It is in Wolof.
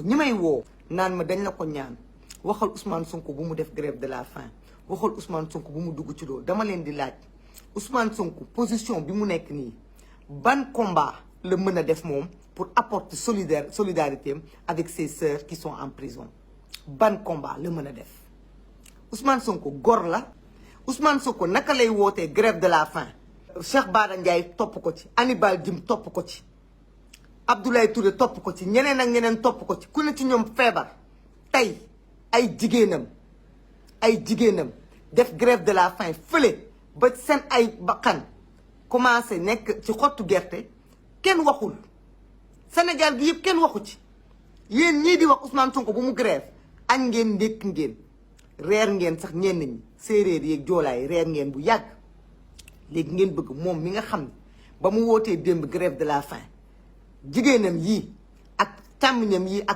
ñi may woo naan ma dañ la ko ñaan waxal Ousmane Sonko bu mu def grève de la faim waxal Ousmane Sonko bu mu dugg ci loolu dama leen di laaj Ousmane Sonko position bi mu nekk nii ban combat la mën a def moom pour apporter solidarité avec ses sœurs qui sont en prison ban combat la mën a def Ousmane Sonko gor la Ousmane Sonko naka lay wootee grève de la faim Cheikh Bara Ndiaye topp ko ci Hannibal Djim topp ko ci Abdoulaye Touré topp ko ci ñeneen ak ñeneen topp ko ci ku ne ci ñoom feebar tey ay jigéenam def grève de la faim fële ba seen ay bakkan commencé nekk ci xottu gerte kenn waxul Sénégal gi yëpp kenn waxu ci yéen ñii di wax Ousmane Sonko bu mu grève añ ngeen ndékk ngeen reer ngeen sax ñenn ñi séeréer yeeg joolaay reer ngeen bu yàgg léegi ngeen bëgg moom mi nga xam ne ba mu wootee démb grève de la faim jigéenam yii ak càmmiñam yii ak